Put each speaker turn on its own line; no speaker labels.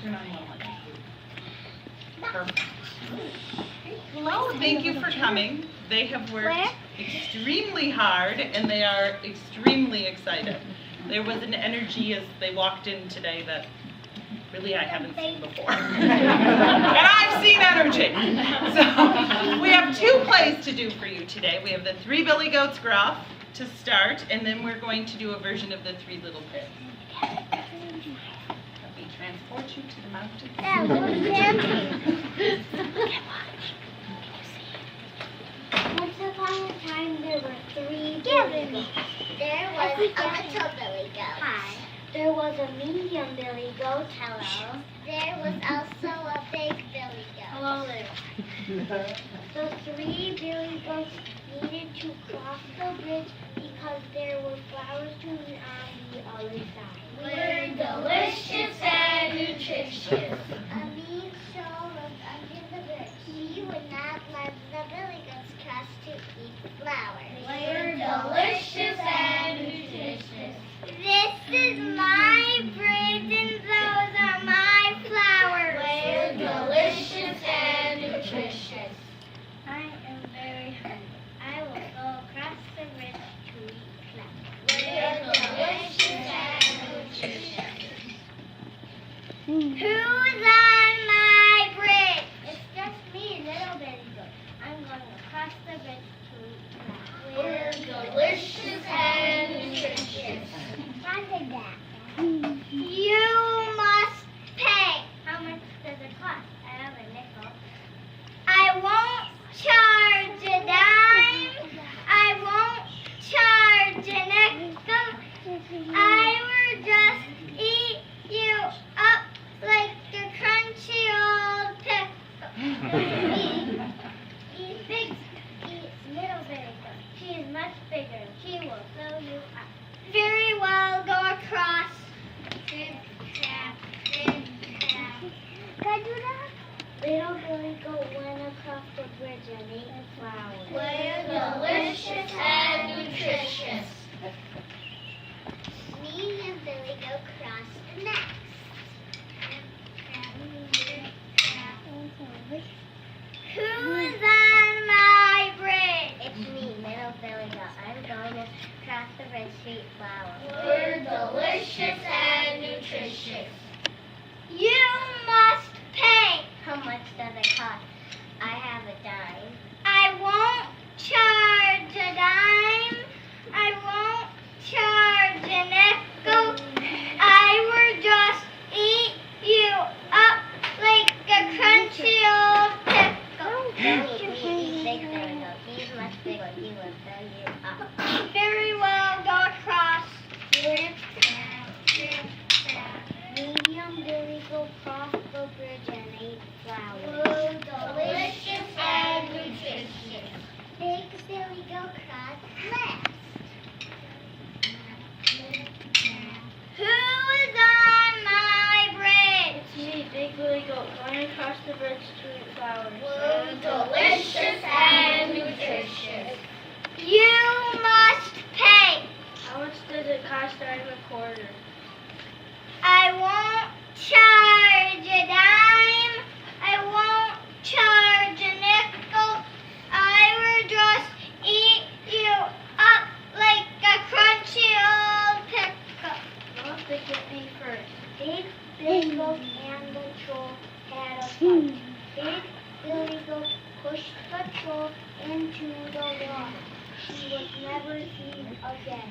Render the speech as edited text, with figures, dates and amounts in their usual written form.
Turn on 111. Perfect. Hello, thank you for coming. They have worked extremely hard and they are extremely excited. There was an energy as they walked in today that really I haven't seen before. And I've seen energy. So we have 2 plays to do for you today. We have the 3 Billy Goats Gruff to start, and then we're going to do a version of the 3 Little Pigs. Let me transport you to the mountain.
Once upon a time, there were 3 Billy Goats. There was a little Billy Goat. Hi. There was a medium Billy Goat. Hello. There was also a big Billy Goat. Hello there. The 3 Billy Goats needed to cross the bridge because there were flowers to eat on the other side.
We're delicious and nutritious.
A mean soul lived under the bridge. She would not let the Billy Goats cross to eat flowers.
We're delicious and nutritious.
This is my bridge and those are my flowers.
We're delicious and nutritious.
I am very hungry. I will go across the bridge to eat flowers.
We're delicious and nutritious.
Who's on my bridge? It's just me, little Billy Goat. I'm going across the bridge to eat flowers.
We're delicious and nutritious.
You must pay. How much does it cost? I have a nickel. I won't charge a dime. I won't charge a nickel. I will just eat you up like a crunchy old pickle. These pigs eat little Billy Goat. She is much bigger and she will fill you up. Very well, go across. Can I do that? Little Billy Goat went across the bridge and ate flowers.
We're delicious and nutritious.
Medium Billy Goat crossed next. Who's on my bridge? It's me, little Billy Goat. I'm going to cross the bridge to eat flowers.
We're delicious and nutritious.
You must pay. How much does it cost? I have a dime. I won't charge a dime. I won't charge a nickel. I will just eat you up like a crunchy old pickle. Don't eat big Billy Goat. He's much bigger. He will fill you up. Very well, go across. Medium Billy Goat crossed the bridge and ate flowers.
We're delicious and nutritious.
Big Billy Goat crossed last. Who is on my bridge?
It's me, Big Billy Goat, going across the bridge to eat flowers.
We're delicious and nutritious.
You must pay.
How much does it cost? I have a quarter.
I won't charge a dime. I won't charge a nickel. I will just eat you up like a crunchy old pickle.
You'll have to get me first.
Big Billy Goat and the troll had a fight. Big Billy Goat pushed the troll into the water. She was never seen again.